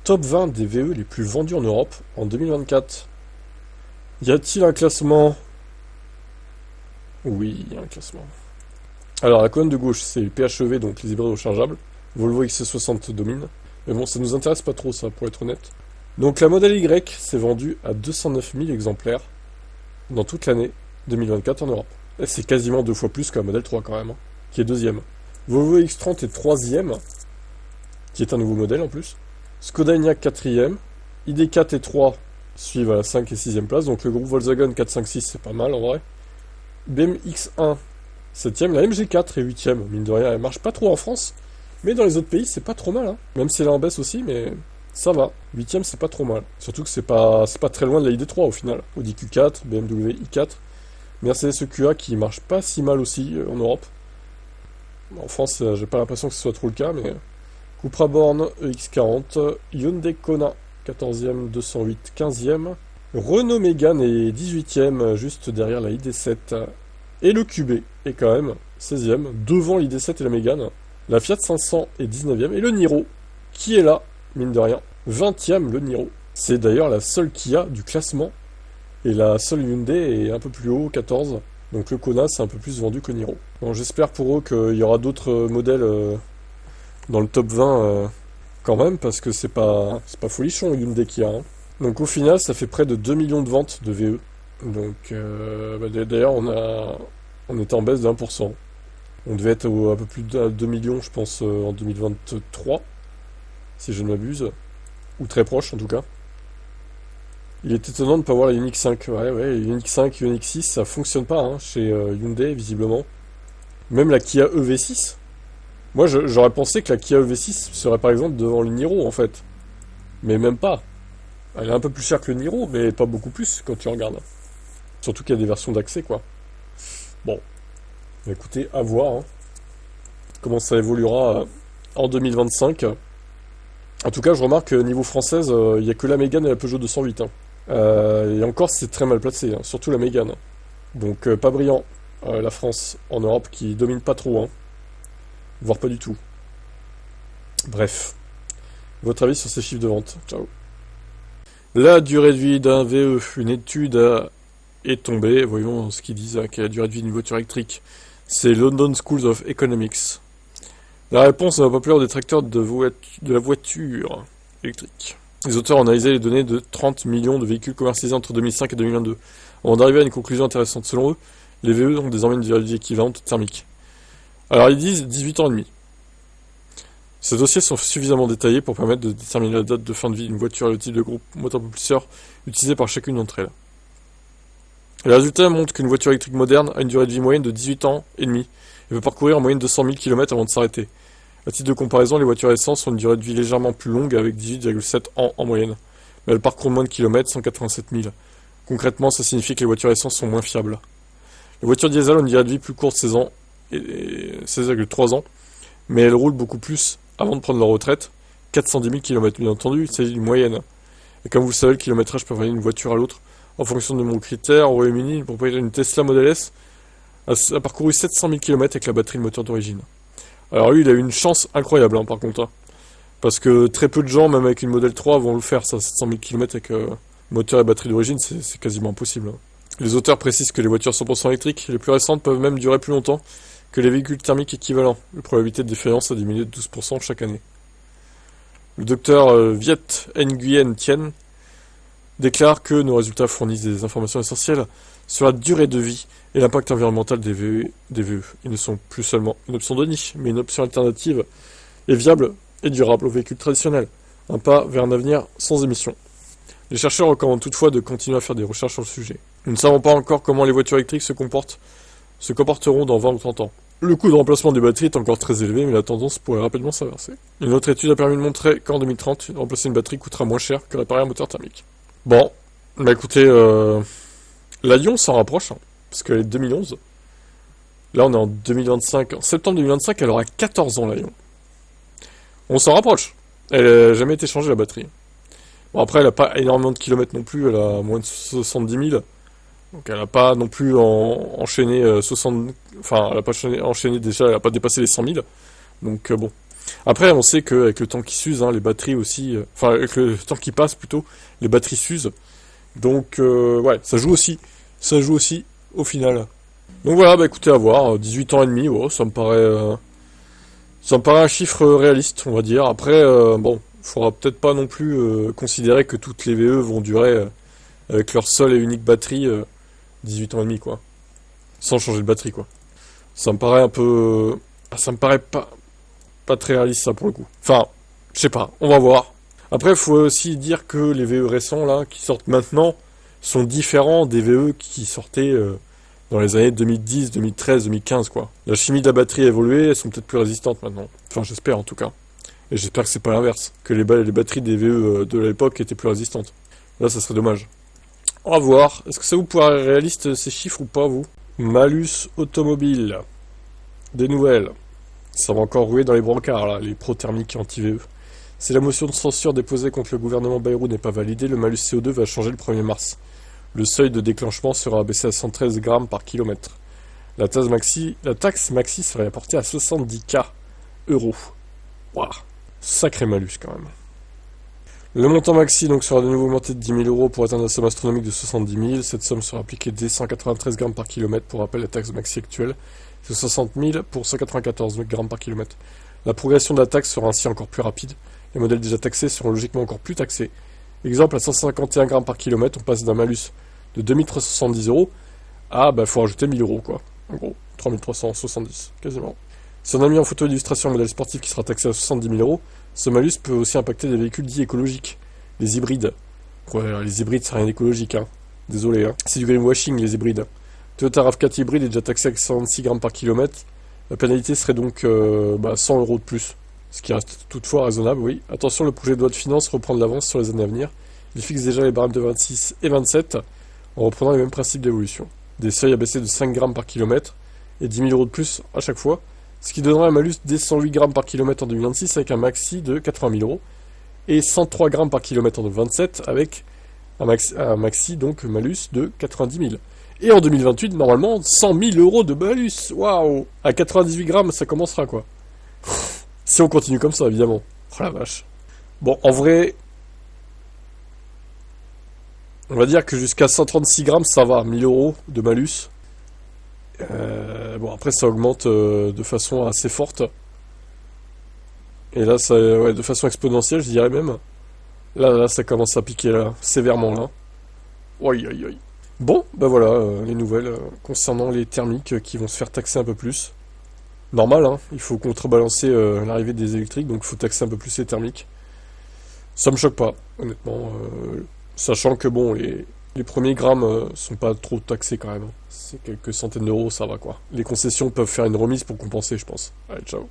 top 20 des VE les plus vendus en Europe en 2024. Y a-t-il un classement? Oui, il y a un classement. Alors, la colonne de gauche, c'est les PHEV, donc les hybrides rechargeables. Volvo XC60 domine. Mais bon, ça nous intéresse pas trop, ça, pour être honnête. Donc, la Model Y s'est vendue à 209 000 exemplaires dans toute l'année 2024 en Europe. Et c'est quasiment 2 fois plus que la Model 3, quand même, hein, qui est deuxième. Volvo X30 est troisième, qui est un nouveau modèle en plus. Skoda Enyaq 4ème. ID4 et 3 suivent à la 5 et 6ème place. Donc, le groupe Volkswagen 4, 5, 6, c'est pas mal en vrai. BMW X1 7ème, la MG4 est 8ème, mine de rien, elle marche pas trop en France, mais dans les autres pays c'est pas trop mal, hein. Même si elle est en baisse aussi, mais ça va. 8ème c'est pas trop mal. Surtout que c'est pas très loin de la ID3 au final. Audi Q4, BMW i4, Mercedes EQA qui marche pas si mal aussi en Europe. En France j'ai pas l'impression que ce soit trop le cas, mais Cupra Born EX40, Hyundai Kona 14ème, 208 15ème, Renault Mégane est 18ème, juste derrière la ID7. Et le QB est quand même 16ème, devant l'ID7 et la Mégane. La Fiat 500 est 19ème. Et le Niro, qui est là, mine de rien, 20ème le Niro. C'est d'ailleurs la seule Kia du classement. Et la seule Hyundai est un peu plus haut, 14. Donc le Kona, c'est un peu plus vendu que le Niro. Bon, j'espère pour eux qu'il y aura d'autres modèles dans le top 20 quand même, parce que c'est pas folichon le Hyundai Kia, hein. Donc au final, ça fait près de 2 millions de ventes de VE. Donc, d'ailleurs, on était en baisse de 1%. On devait être à peu plus de 2 millions, je pense, en 2023, si je ne m'abuse. Ou très proche, en tout cas. Il est étonnant de ne pas voir la Ioniq 5. Ouais, les Ioniq 5, Ioniq 6, ça fonctionne pas, hein, chez Hyundai, visiblement. Même la Kia EV6. Moi, j'aurais pensé que la Kia EV6 serait, par exemple, devant le Niro, en fait. Mais même pas. Elle est un peu plus chère que le Niro, mais pas beaucoup plus, quand tu regardes. Surtout qu'il y a des versions d'accès, quoi. Bon, écoutez, à voir, hein, comment ça évoluera en 2025. En tout cas, je remarque que niveau française, il n'y a que la Mégane et la Peugeot 208, hein. Et encore, c'est très mal placé, hein, surtout la Mégane. Donc, pas brillant, la France en Europe qui domine pas trop, hein, voire pas du tout. Bref, votre avis sur ces chiffres de vente? Ciao. La durée de vie d'un VE, une étude est tombée. Voyons ce qu'ils disent, quelle est la durée de vie d'une voiture électrique. C'est London School of Economics. La réponse ne va pas plaire aux détracteurs de la voiture électrique. Les auteurs ont analysé les données de 30 millions de véhicules commercialisés entre 2005 et 2022. Avant d'arriver à une conclusion intéressante, selon eux, les VE ont désormais une durée de vie équivalente thermique. Alors ils disent 18 ans et demi. Ces dossiers sont suffisamment détaillés pour permettre de déterminer la date de fin de vie d'une voiture et le type de groupe moteur-propulseur utilisé par chacune d'entre elles. Les résultats montrent qu'une voiture électrique moderne a une durée de vie moyenne de 18 ans et demi et peut parcourir en moyenne 200 000 km avant de s'arrêter. À titre de comparaison, les voitures essence ont une durée de vie légèrement plus longue avec 18,7 ans en moyenne, mais elles parcourent moins de kilomètres, 187 000. Concrètement, ça signifie que les voitures essence sont moins fiables. Les voitures diesel ont une durée de vie plus courte, 16 ans et 16,3 ans, mais elles roulent beaucoup plus avant de prendre leur retraite, 410 000 km. Bien entendu, c'est une moyenne. Et comme vous le savez, le kilométrage peut varier d'une voiture à l'autre en fonction de mon critère. Au Royaume-Uni, le propriétaire d'une Tesla Model S a parcouru 700 000 km avec la batterie de moteur d'origine. Alors lui, il a eu une chance incroyable, hein, par contre. Hein. Parce que très peu de gens, même avec une Model 3, vont le faire, ça, 700 000 km avec moteur et batterie d'origine, c'est quasiment impossible. Hein. Les auteurs précisent que les voitures 100% électriques, les plus récentes, peuvent même durer plus longtemps que les véhicules thermiques équivalents. La probabilité de défaillance a diminué de 12% chaque année. Le docteur Viet Nguyen Thien déclare que nos résultats fournissent des informations essentielles sur la durée de vie et l'impact environnemental des VE. Ils ne sont plus seulement une option de niche, mais une option alternative et viable et durable aux véhicules traditionnels. Un pas vers un avenir sans émissions. Les chercheurs recommandent toutefois de continuer à faire des recherches sur le sujet. Nous ne savons pas encore comment les voitures électriques se comporteront dans 20 ou 30 ans. Le coût de remplacement des batteries est encore très élevé, mais la tendance pourrait rapidement s'inverser. Une autre étude a permis de montrer qu'en 2030, remplacer une batterie coûtera moins cher que réparer un moteur thermique. Bon, bah écoutez, la Lyon s'en rapproche, hein, parce qu'elle est de 2011. Là, on est en 2025. En septembre 2025, elle aura 14 ans, la Lyon. On s'en rapproche. Elle n'a jamais été changée, la batterie. Bon, après, elle n'a pas énormément de kilomètres non plus, elle a moins de 70 000. Donc elle n'a pas non plus enchaîné 60... Enfin, elle n'a pas enchaîné déjà, elle n'a pas dépassé les 100 000. Donc bon. Après, on sait qu'avec le temps qui s'use, hein, les batteries aussi... Enfin, avec le temps qui passe, plutôt, les batteries s'usent. Donc, ouais, ça joue aussi. Ça joue aussi, au final. Donc voilà, bah écoutez, à voir. 18 ans et demi, oh, ça me paraît un chiffre réaliste, on va dire. Après, bon, il faudra peut-être pas non plus considérer que toutes les VE vont durer avec leur seule et unique batterie 18 ans et demi, quoi. Sans changer de batterie, quoi. Ça me paraît un peu... ça me paraît pas très réaliste, ça, pour le coup. Enfin, je sais pas, on va voir. Après, il faut aussi dire que les VE récents, là, qui sortent maintenant, sont différents des VE qui sortaient dans les années 2010, 2013, 2015, quoi. La chimie de la batterie a évolué, elles sont peut-être plus résistantes maintenant. Enfin, j'espère, en tout cas. Et j'espère que c'est pas l'inverse, que les batteries des VE de l'époque étaient plus résistantes. Là, ça serait dommage. On va voir. Est-ce que ça vous paraît réaliste, ces chiffres, ou pas, vous? Malus automobile. Des nouvelles. Ça va encore rouler dans les brancards, là, les pro-thermiques anti-VE. Si la motion de censure déposée contre le gouvernement Bayrou n'est pas validée, le malus CO2 va changer le 1er mars. Le seuil de déclenchement sera abaissé à 113 grammes par kilomètre. La taxe maxi serait apportée à 70 € Waouh, sacré malus quand même. Le montant maxi donc sera de nouveau augmenté de 10 000 € pour atteindre la somme astronomique de 70 000. Cette somme sera appliquée dès 193 grammes par kilomètre. Pour rappel, la taxe maxi actuelle, c'est 60 000 pour 194 grammes par kilomètre. La progression de la taxe sera ainsi encore plus rapide. Les modèles déjà taxés seront logiquement encore plus taxés. Exemple, à 151 grammes par kilomètre, on passe d'un malus de 2370 € à, faut rajouter 1000 € quoi. En gros, 3370, quasiment. Si on a mis en photo d'illustration un modèle sportif qui sera taxé à 70 000 €, ce malus peut aussi impacter des véhicules dits écologiques, les hybrides. Ouais, les hybrides, c'est rien d'écologique, hein. Désolé, hein. C'est du greenwashing, les hybrides. Toyota RAV4 hybride est déjà taxé à 126 grammes par kilomètre. La pénalité serait donc 100 € de plus. Ce qui reste toutefois raisonnable, oui. Attention, le projet de loi de finances reprend de l'avance sur les années à venir. Il fixe déjà les barèmes de 26 et 27 en reprenant les mêmes principes d'évolution. Des seuils abaissés de 5 grammes par kilomètre et 10 000 € de plus à chaque fois, ce qui donnerait un malus dès 108 grammes par kilomètre en 2026 avec un maxi de 80 000 € et 103 grammes par kilomètre en 2027 avec un maxi donc malus de 90 000. Et en 2028, normalement, 100 000 € de malus. Waouh! À 98 grammes, ça commencera, quoi. Si on continue comme ça, évidemment. Oh la vache. Bon, en vrai, on va dire que jusqu'à 136 grammes, ça va. 1000 € de malus. Bon, après, ça augmente de façon assez forte. Et là, ça, ouais, de façon exponentielle, je dirais même. Là, ça commence à piquer, là, sévèrement, là. Oi, oi, oi. Bon, voilà, les nouvelles concernant les thermiques qui vont se faire taxer un peu plus. Normal, hein, il faut contrebalancer l'arrivée des électriques, donc il faut taxer un peu plus les thermiques. Ça me choque pas, honnêtement, sachant que bon, les premiers grammes sont pas trop taxés quand même. C'est quelques centaines d'euros, ça va quoi. Les concessions peuvent faire une remise pour compenser, je pense. Allez, ciao.